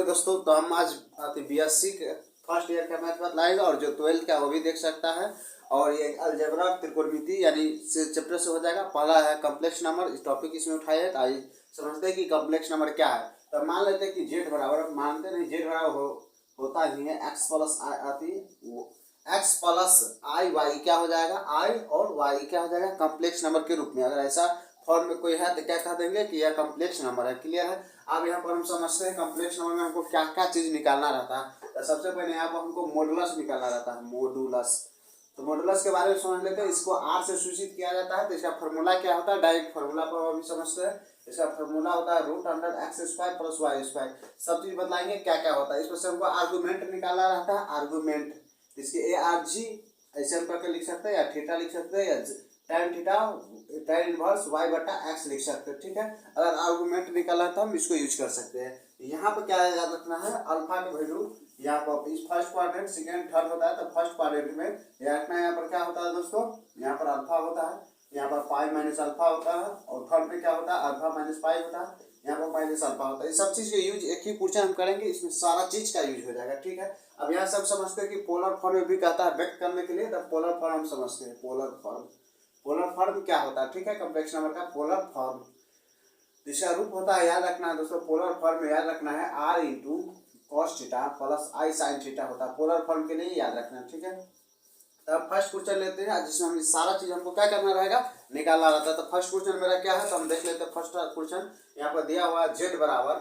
दोस्तों, तो हम आज BSc फर्स्ट ईयर का मैथ बतलाएंगे और जो 12th का वो भी देख सकता है। और ये अलजेब्रा त्रिकोणमिति यानी से चैप्टर से हो जाएगा। पहला है कम्प्लेक्स नंबर, इस टॉपिक इसमें उठाए है। तो आइए समझते हैं कि कम्प्लेक्स नंबर क्या है। तो मान लेते हैं कि जेड बराबर, मानते नहीं जेड बराबर होता ही है एक्स प्लस आई आती एक्स प्लस आई वाई क्या हो जाएगा, आई और वाई क्या हो जाएगा कम्प्लेक्स नंबर के रूप में। अगर ऐसा फॉर्म में कोई है तो क्या कह देंगे कि यह कम्प्लेक्स नंबर है। क्लियर है। अब यहाँ पर हम समझते हैं कम्प्लेक्स नंबर में हमको क्या क्या चीज निकालना रहता है। तो सबसे पहले यहाँ पर हमको मॉडुलस निकालना रहता है, मॉडुलस। तो मॉडुलस के बारे में समझ लेते हैं। इसको आर से सूचित किया जाता है। तो इसका फॉर्मूला क्या होता है, डायरेक्ट फॉर्मूला पर अभी समझते हैं। इसका फॉर्मूला होता है √(x² + y²। सब चीज बताएंगे क्या क्या होता है। इसमें से हमको आर्गूमेंट निकालना रहता है, आर्गूमेंट। इसके ARG ऐसे हम करके लिख सकते हैं, या थीटा लिख सकते हैं, या tan theta tan inverse y/x लिख सकते हैं। ठीक है। अगर आर्गूमेंट निकाला तो हम इसको यूज कर सकते हैं। यहाँ पर क्या याद रखना है, अल्फा का वैल्यू यहाँ पर इस फर्स्ट क्वाड्रेंट सेकेंड थर्ड होता है। तो फर्स्ट क्वाड्रेंट में यहाँ पर क्या होता है दोस्तों, यहाँ पर अल्फा होता है, यहाँ पर पाई माइनस अल्फा होता है, और थर्ड में क्या होता है अल्फा माइनस पाई होता है, यहाँ पर माइनस अल्फा होता है। इस सब चीज का यूज एक ही क्वेश्चन हम करेंगे, इसमें सारा चीज का यूज हो जाएगा। ठीक है। अब यहाँ सब समझते हैं कि पोलर फॉर्म में भी कहता है व्यक्त करने के लिए। तब पोलर फॉर्म हम समझते हैं, पोलर फॉर्म। पोलर फॉर्म क्या होता है, ठीक है, कम्प्लेक्स नंबर का पोलर फॉर्म। जिसका रूप होता है, याद रखना है दोस्तों, पोलर फॉर्म में याद रखना है r × cos theta plus i sin theta होता है। पोलर फॉर्म के लिए याद रखना है। ठीक है। तब फर्स्ट क्वेश्चन लेते हैं जिसमें हम सारा चीज हमको क्या करना रहेगा, निकालना रहता है। तो फर्स्ट क्वेश्चन मेरा क्या है, तो हम देख लेते हैं। फर्स्ट क्वेश्चन यहाँ पर दिया हुआ है z बराबर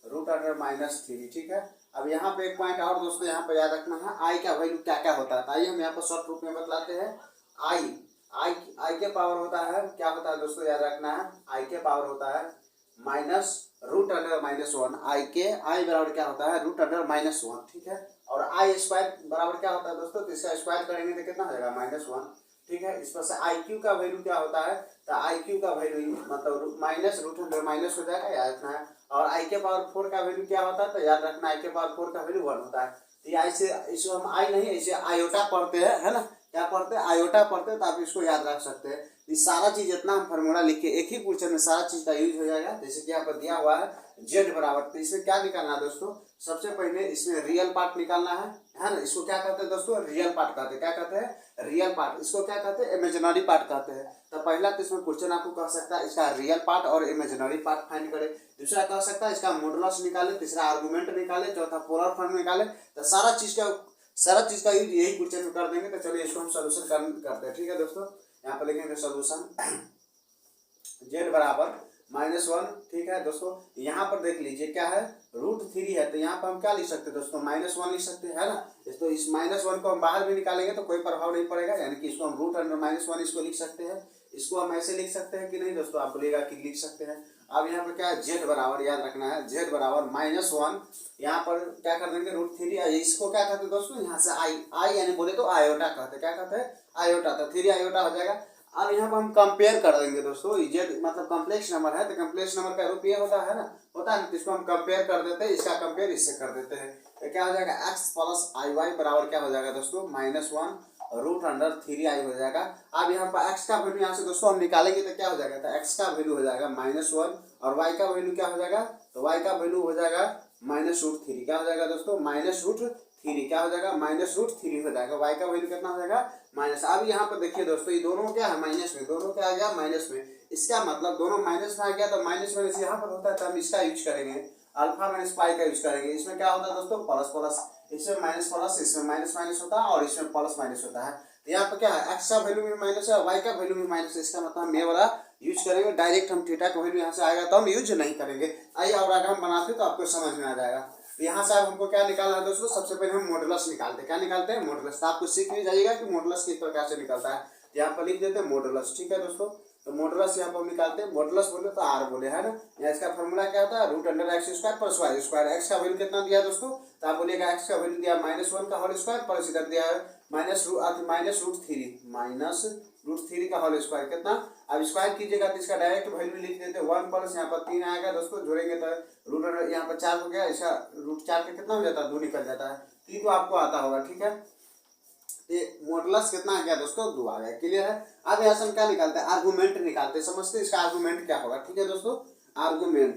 -√(-3). ठीक है। अब यहाँ पे एक पॉइंट और दोस्तों यहाँ पे याद रखना है, आई का वैल्यू क्या क्या होता है। आइए हम यहाँ पर शॉर्ट रूप में बतलाते हैं। आई के पावर होता है, क्या होता है दोस्तों, याद रखना है, आई के पावर होता है -√(-1). आई बराबर क्या होता है, √(-1). ठीक है। और आई स्क्वायर बराबर क्या होता है दोस्तों, तो इसका स्क्वायर करेंगे तो कितना हो जाएगा, -1। ठीक है। इस पर से आई क्यू का वैल्यू क्या होता है, तो आई क्यू का वैल्यू मतलब -√(-) हो जाएगा, याद रखना है। और आई के पावर 4 का वैल्यू क्या होता है, तो याद रखना आई के पावर 4 का वैल्यू 1 होता है। तो ऐसे इसको हम आई नहीं, ऐसे आयोटा पढ़ते हैं, है ना, क्या पढ़ते हैं, आयोटा पढ़ते हैं। तो आप इसको याद रख सकते हैं। ये सारा चीज जितना हम फॉर्मूला लिखे एक ही क्वेश्चन में सारा चीज का यूज हो जाएगा। जैसे कि यहाँ पर दिया हुआ है जेड बराबर, तो इसमें क्या निकालना है दोस्तों, सबसे पहले इसमें रियल पार्ट निकालना है ना। इसको क्या कहते हैं दोस्तों, रियल पार्ट कहते हैं। क्या कहते हैं, रियल पार्ट। इसको क्या कहते हैं, इमेजिनरी पार्ट कहते हैं। तो पहला तो इसमें क्वेश्चन आपको कह सकता है इसका रियल पार्ट और इमेजिनरी पार्ट फाइंड करे। दूसरा कह सकता है इसका मॉडुलस निकाले, तीसरा आर्गुमेंट निकाले, चौथा पोलर फॉर्म निकाले। तो सारा चीज का यूज यही क्वेश्चन में कर देंगे। तो चलिए इसको हम सोल्यूशन करते हैं। ठीक है दोस्तों, यहाँ पर लिखेंगे सोल्यूशन जेड बराबर -1। ठीक है दोस्तों, यहाँ पर देख लीजिए क्या है, √3 है। तो यहाँ पर हम क्या लिख सकते हैं दोस्तों, -1 लिख सकते हैं, है ना। तो इस -1 को हम बाहर भी निकालेंगे तो कोई प्रभाव नहीं पड़ेगा, यानी कि इसको हम √(-1) इसको लिख सकते हैं। इसको हम ऐसे लिख सकते हैं कि नहीं दोस्तों, आप बोलिएगा कि लिख सकते हैं। अब यहाँ पर क्या है, जेड बराबर, याद रखना है, जेड बराबर -1। यहाँ पर क्या कर देंगे √3। इसको क्या कहते हैं दोस्तों, यहाँ से आई यानी बोले तो आयोटा कहते हैं। क्या कहते हैं, आयोटा। तो 3 आयोटा हो जाएगा। अब यहाँ पर हम कंपेयर कर देंगे दोस्तों, जेड मतलब कम्प्लेक्स नंबर है, तो कम्प्लेक्स नंबर का रूप ये होता है ना, तो इसको हम कंपेयर कर देते हैं, इसका कंपेयर इससे कर देते हैं। तो क्या हो जाएगा, x + iy बराबर क्या हो जाएगा दोस्तों, -1√(3i) हो जाएगा। अब यहाँ पर x का वैल्यू यहाँ से दोस्तों हम निकालेंगे तो क्या हो जाएगा, तो x का वैल्यू हो जाएगा -1, और y का वैल्यू क्या हो जाएगा, तो y का वैल्यू हो जाएगा -√3। क्या हो जाएगा दोस्तों, -√3। क्या हो जाएगा, -√3 हो जाएगा। y का वैल्यू कितना हो जाएगा, माइनस। अब यहाँ पर देखिए दोस्तों, ये दोनों क्या है, माइनस में, दोनों क्या आ गया, माइनस में। इसका मतलब दोनों माइनस में आ गया, तो माइनस माइनस यहाँ पर होता है, तो हम इसका यूज करेंगे, अल्फा माइनस पाई का यूज करेंगे। इसमें क्या होता है दोस्तों, प्लस प्लस, इसमें माइनस प्लस, इसमें माइनस माइनस होता है, और इसमें प्लस माइनस होता है। तो यहाँ पर क्या है, एक्स का वैल्यू भी माइनस है, वाई का वैल्यू भी माइनस है। इसका मतलब हम ये वाला यूज करेंगे। डायरेक्ट हम थीटा का वैल्यू यहाँ से आएगा तो हम यूज नहीं करेंगे। आइए और आगे हम बनाते तो आपको समझ में आ जाएगा। तो यहाँ से अब हमको क्या निकालना है दोस्तों, सबसे पहले हम मॉडुलस निकालते हैं। क्या निकालते हैं, मॉडुलस। तो आपको सीख भी जाइएगा कि मॉडुलस किस प्रकार से निकलता है। यहाँ पर लिख देते हैं मॉडुलस। ठीक है दोस्तों, तो मॉडुलस यहाँ पर हम निकालते हैं। मॉडुलस बोले तो आर बोले, है ना। यहाँ इसका फॉर्मूला क्या होता है, √(x² + y²। एक्स का वैल्यू कितना दिया दोस्तों, तो आप बोलिएगा एक्स का वैल्यू दिया -1 का होल स्क्वायर, प्लस इधर दिया है -√3 का होल स्क्वायर। कितना, अब स्क्वायर कीजिएगा तो इसका डायरेक्ट वैल्यू लिख देते हैं 1 प्लस यहाँ पर 3 आएगा दोस्तों, जोड़ेंगे तो रूट यहाँ पर 4 हो गया, इसका √4 का कितना हो जाता है, 2 निकल जाता है। 3 तो आपको आता होगा। ठीक है। ये मॉडुलस कितना आ गया दोस्तों, 2 आ गया। क्लियर है। अब यहाँ से हम क्या निकालते हैं, आर्गूमेंट निकालते हैं। समझते हैं इसका आर्गूमेंट क्या होगा। ठीक है दोस्तों, आर्गूमेंट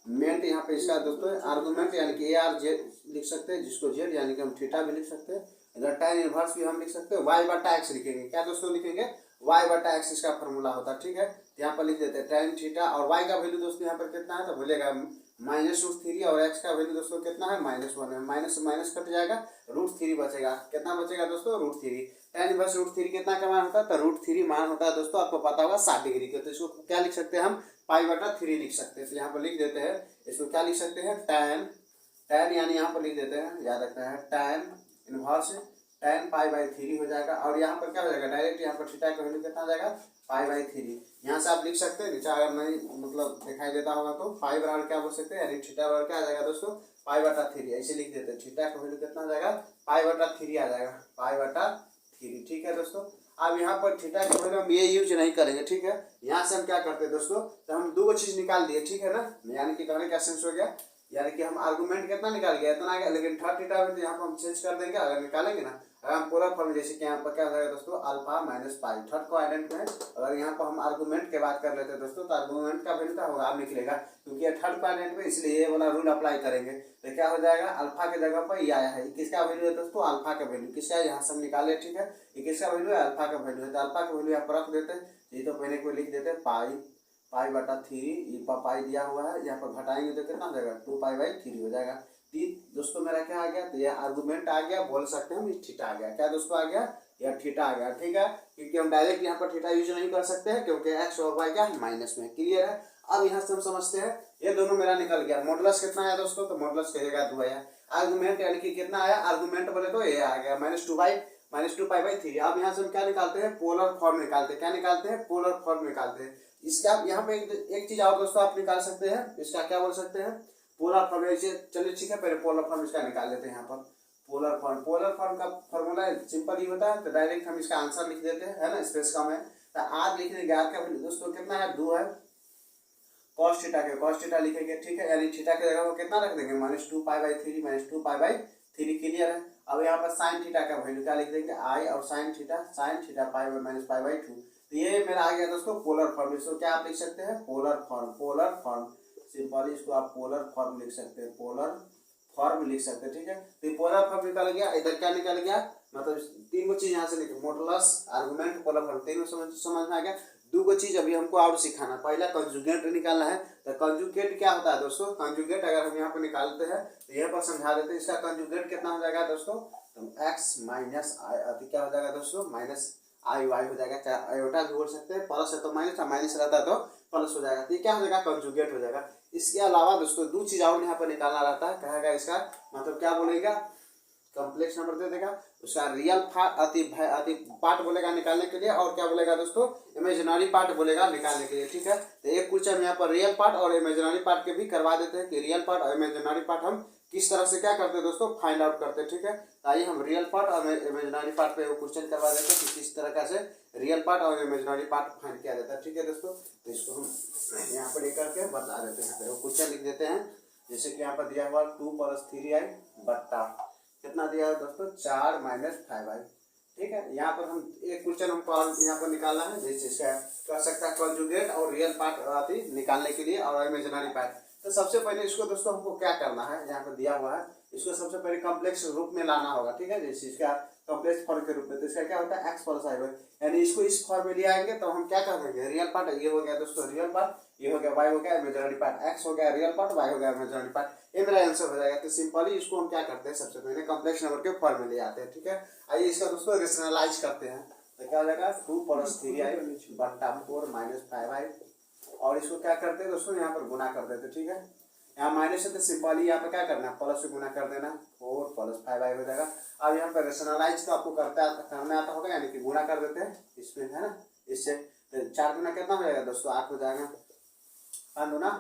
आर्गूमेंट यहाँ पे इसका दोस्तों आर्गूमेंट यानी कि AR लिख सकते हैं, जिसको Z यानी कि हम थीटा भी लिख सकते हैं। इधर tan इनवर्स भी हम लिख सकते हैं, y बटा x लिखेंगे। क्या दोस्तों लिखेंगे? y बटा x इसका फॉर्मूला होता है, ठीक है। यहाँ पर लिख देते हैं tan थीटा, और y का वैल्यू दोस्तों यहाँ पर कितना है तो बोलेगा -√3, और x का वैल्यू दोस्तों कितना है -1 है। माइनस माइनस कट जाएगा, √3 बचेगा। कितना बचेगा दोस्तों? √3। tan इनवर्स √3 कितना का मान होता है तो √3 मान होता है दोस्तों, आपको पता होगा 60 डिग्री का। तो इसको क्या लिख सकते हैं हम? π/3 लिख सकते हैं। तो यहाँ पर लिख देते हैं, इसको क्या लिख सकते हैं? tan यानी यहाँ पर लिख देते हैं, याद रखना है, tan इनवर्स tan π/3 हो जाएगा। और यहाँ पर क्या हो जाएगा? डायरेक्ट यहाँ पर थीटा का वैल्यू कितना आ जाएगा? π/3। यहाँ से आप लिख सकते हैं, नीचे अगर नहीं मतलब दिखाई देता होगा तो पाई बराबर क्या बोल सकते हैं, यानी थीटा बराबर क्या आ जाएगा दोस्तों? π/3। ऐसे लिख देते हैं, थीटा का वैल्यू कितना आ जाएगा? π/3 आ जाएगा, π/3। ठीक है दोस्तों। अब यहाँ पर थीटा के वैल्यू हम ये यूज नहीं करेंगे, ठीक है। यहाँ से हम क्या करते हैं दोस्तों, तो हम दो चीज निकाल दिए, ठीक है ना। यानी कि कहने का सेंस हो गया, यानी कि हम आर्गूमेंट कितना निकाल गया? इतना आ गया। लेकिन थर्ड थीटा में तो यहाँ पर हम चेंज कर देंगे अगर निकालेंगे ना। अगर हम पोलर फॉर्म, जैसे कि यहाँ पर क्या हो जाएगा दोस्तों, alpha minus pi, third quadrant में। अगर यहाँ पर हम आर्गूमेंट की बात कर लेते हैं दोस्तों, तो आर्गूमेंट का वैल्यू क्या होगा? अब निकलेगा, क्योंकि ये थर्ड क्वाड्रेंट में, इसलिए ये वाला रूल अप्लाई करेंगे। तो क्या हो जाएगा? अल्फा की जगह पर ये आया है, किसका वैल्यू है दोस्तों? अल्फा का वैल्यू। किसका? यहाँ से हम निकाले, ठीक है। ये किसका वैल्यू है? अल्फा का वैल्यू है। तो अल्फा का वैल्यू यहाँ पर रख देते हैं। ये तो पहले को लिख देते हैं π/3, ये पाई दिया हुआ है, यहाँ पर घटाएंगे तो कितना हो जाएगा? 2π/3 हो जाएगा। दोस्तों मेरा क्या आ गया? तो ये आर्गूमेंट आ गया, बोल सकते हैं हम थीटा आ गया। क्या दोस्तों आ गया? यह थीटा आ गया, ठीक है। क्योंकि हम डायरेक्ट यहाँ पर थीटा यूज नहीं कर सकते हैं, क्योंकि x और y क्या है? माइनस में। क्लियर है? अब यहाँ से हम समझते हैं, ये दोनों मेरा निकल गया। मॉडुलस कितना आया दोस्तों? तो मॉडुलस कहेगा 2 आया। आर्गूमेंट यानी कि कितना आया? आर्गूमेंट बोले तो ये आ गया -2π/3। अब यहाँ से हम क्या निकालते हैं? पोलर फॉर्म निकालते हैं। क्या निकालते हैं? पोलर फॉर्म निकालते हैं। इसका यहाँ पे एक चीज और दोस्तों आप निकाल सकते हैं, इसका क्या बोल सकते हैं? Polar form. चलिए ठीक है, पहले पोलर फॉर्म इसका निकाल लेते हैं। यहाँ पर पोलर फॉर्म का फॉर्मूला सिंपल ही होता है। तो डायरेक्ट हम इसका आंसर लिख देते हैं, है ना, स्पेस कम है। तो आज लिखने के आर का दोस्तों कितना है? 2 है। कॉस थीटा के कॉस थीटा लिखेंगे, ठीक है। यानी थीटा के जगह वो कितना रख देंगे? -2π/3 -2π/3। क्लियर है? अब यहाँ पर साइन थीटा का वैल्यू क्या लिख देंगे? आई, और साइन थीटा π/2। तो ये मेरा आ गया दोस्तों पोलर फॉर्म। इसको क्या आप लिख सकते हैं? Polar form. सिंपली इसको आप पोलर फॉर्म लिख सकते हैं, पोलर फॉर्म लिख सकते हैं, ठीक है। तो पोलर फॉर्म निकल गया। इधर क्या निकल गया? मतलब तीन को चीज यहाँ से लिखे, मॉडुलस, आर्गुमेंट, पोलर फॉर्म, तीनों समझ में आ गया। दो को चीज अभी हमको और सिखाना। पहला कंजुगेट निकालना है। तो कंजुगेट क्या होता है दोस्तों? कंजुगेट अगर हम यहाँ पर निकालते हैं तो यहाँ पर समझा देते हैं। इसका कंजुगेट कितना हो जाएगा दोस्तों? तो x माइनस आई, क्या हो जाएगा दोस्तों? -IY हो जाएगा। चाहे आयोटा भी बोल सकते हैं, प्लस है तो माइनस, माइनस रहता है तो प्लस हो जाएगा। तो ये क्या हो जाएगा? कंजुगेट हो जाएगा। इसके अलावा दोस्तों दो चीज और यहाँ पर निकालना रहता है। कहेगा इसका मतलब क्या बोलेगा? कॉम्प्लेक्स नंबर दे देगा, उसका रियल पार्ट बोलेगा निकालने के लिए, और क्या बोलेगा दोस्तों? इमेजिनरी पार्ट बोलेगा निकालने के लिए, ठीक है। तो एक क्वेश्चन यहाँ पर रियल पार्ट और इमेजिनरी पार्ट के भी करवा देते हैं कि रियल पार्ट और इमेजिनरी पार्ट हम किस तरह से क्या करते हैं दोस्तों? फाइंड आउट करते हैं, ठीक है। आइए हम रियल पार्ट और इमेजिनरी पार्ट पे वो क्वेश्चन करवा देते हैं कि किस तरह से रियल पार्ट और इमेजिनरी पार्ट फाइंड किया जाता है, ठीक है दोस्तों। तो इसको हम यहाँ पर लेकर के बता देते हैं। वो क्वेश्चन लिख देते हैं, जैसे कि यहाँ पर दिया हुआ 2 + 3i बट्टा कितना दिया है दोस्तों? 4 - 5i, ठीक है। यहाँ पर हम एक क्वेश्चन हमको यहाँ पर निकालना है, जैसे इसका कर सकता है कंजुगेट और रियल पार्ट आती निकालने के लिए, और इमेजिनरी पार्ट। तो सबसे पहले इसको दोस्तों हमको क्या करना है? यहाँ पर दिया हुआ है, इसको सबसे पहले कॉम्प्लेक्स रूप में लाना होगा, ठीक है। जैसे इसका कॉम्प्लेक्स फॉर्म के रूप में, तो इसका क्या होता है? x + i, यानी इसको इस फॉर्म में ले आएंगे तो हम क्या कर देंगे? रियल पार्ट, ये हो गया दोस्तों रियल पार्ट, ये हो गया y हो गया इमेजिनरी पार्ट, x हो गया रियल पार्ट, y हो गया इमेजिनरी पार्ट। ये मेरा आंसर हो जाएगा। तो सिंपली इसको हम क्या करते हैं? सबसे पहले कॉम्प्लेक्स नंबर के फॉर्म में ले आते हैं, ठीक है। आइए इसका दोस्तों रेशनलाइज करते हैं। तो क्या हो जाएगा? 2 + 3i बट्टा 4 - 5i, और इसको क्या करते हैं दोस्तों? यहाँ पर गुना कर देते, ठीक है। यहाँ माइनस है तो सिंपली यहाँ पर क्या करना है? प्लस से गुना कर देना, 4 + 5i हो जाएगा। अब यहाँ पर रेशनलाइज तो आपको करना आता होगा, यानी कि गुना कर देते हैं इसमें, है ना। इससे 4 गुना कितना हो जाएगा दोस्तों? 8 हो जाएगा। 5 दूना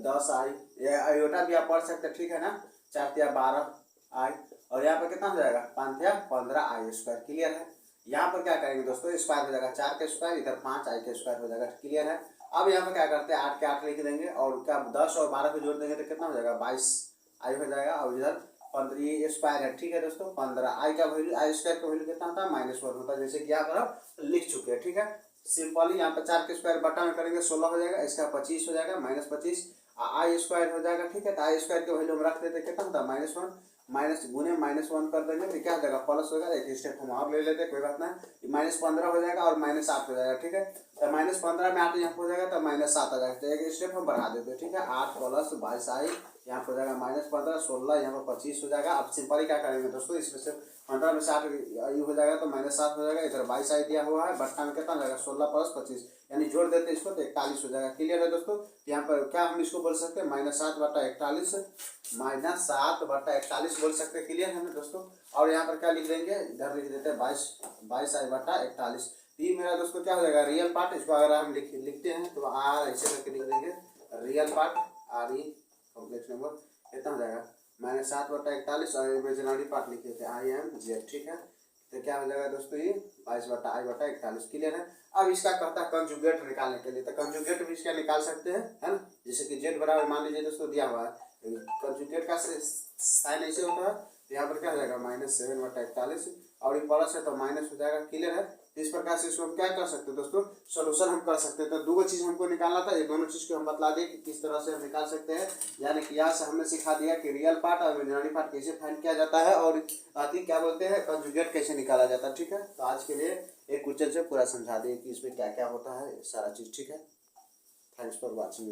10i, ये आयोटा भी आप पढ़ सकते हैं, ठीक है ना। 4 × 12i, और यहाँ पर कितना हो जाएगा? 5 × 15i²। क्लियर है? यहाँ पर क्या करेंगे दोस्तों? स्क्वायर हो जाएगा, 4 के स्क्वायर, इधर 5i² हो जाएगा। क्लियर है? अब यहाँ पर क्या करते हैं? 8 के 8 लिख देंगे, और क्या 10 और 12 को जोड़ देंगे तो कितना हो जाएगा? 22i हो जाएगा। और इधर 15, ये स्क्वायर है, ठीक है दोस्तों। 15i का वैल्यू, i² का वैल्यू कितना होता है? -1 होता है, जैसे कि यहाँ पर आप लिख चुके हैं, ठीक है। सिंपली यहाँ पर 4 के स्क्वायर बटा में करेंगे 16 हो जाएगा, इसका 25 हो जाएगा, -25। आई स्क्वायर हो जाएगा, ठीक है। तो आई स्क्वायर की वैल्यू हम रख देते, कितना होता है -1, माइनस गुने -1 कर देंगे तो क्या हो जाएगा प्लस होगा। एक स्टेप हम और ले लेते हैं, कोई बात नहीं, -15 हो जाएगा और -8 हो जाएगा, ठीक है। तो -15 में 8 यहाँ हो जाएगा तो -7 आ जाएगा। तो एक स्टेप हम बढ़ा देते हैं, ठीक है। 8 + 22 आई यहाँ पर हो जाएगा -15, 16 यहाँ पर 25 हो जाएगा। अब सिंपल ही क्या करेंगे दोस्तों, इसमें से 15 में से 8 ये हो जाएगा तो -7 हो जाएगा। इधर 22 आई दिया हुआ है, बट्टा में कितना हो जाएगा 16 + 25 यानी जोड़ देते हैं इसको तो 41 हो जाएगा। क्लियर है दोस्तों। यहाँ पर क्या हम इसको बोल सकते हैं -7/41, -7/41 बोल सकते हैं। क्लियर है ना दोस्तों। और यहाँ पर क्या लिख देंगे, इधर लिख देते हैं 22i/41। ये मेरा दोस्तों क्या हो जाएगा रियल पार्ट। इसको अगर हम लिखते हैं तो आर ऐसे करके लिख देंगे, real part RE complex number कितना हो जाएगा -7/41 और इमेजिनरी पार्ट लिखे थे IMZ, ठीक है। तो क्या हो जाएगा दोस्तों ये 22i/41। क्लियर है। अब इसका कहता है कंजुगेट निकालने के लिए, तो कंजुगेट भी इसका निकाल सकते हैं, है ना। जैसे कि z बराबर मान लीजिए दोस्तों दिया हुआ है, कंजुगेट का साइन ऐसे होता है। तो यहाँ पर क्या हो जाएगा -7/41 और ये प्लस है तो माइनस हो जाएगा। क्लियर है। इस प्रकार से इसको हम क्या कर सकते हैं दोस्तों, सोल्यूशन हम कर सकते हैं। तो दो चीज़ हमको निकालना था, ये दोनों चीज़ को हम बतला दें कि किस तरह से हम निकाल सकते हैं। यानी कि यहाँ से हमने सिखा दिया कि रियल पार्ट और इमेजिनरी पार्ट कैसे फाइंड किया जाता है और क्या बोलते हैं कंजुगेट कैसे निकाला जाता है, ठीक है। तो आज के लिए एक क्वेश्चन से पूरा समझा दें कि इसमें क्या क्या होता है सारा चीज़, ठीक है। Thanks for watching.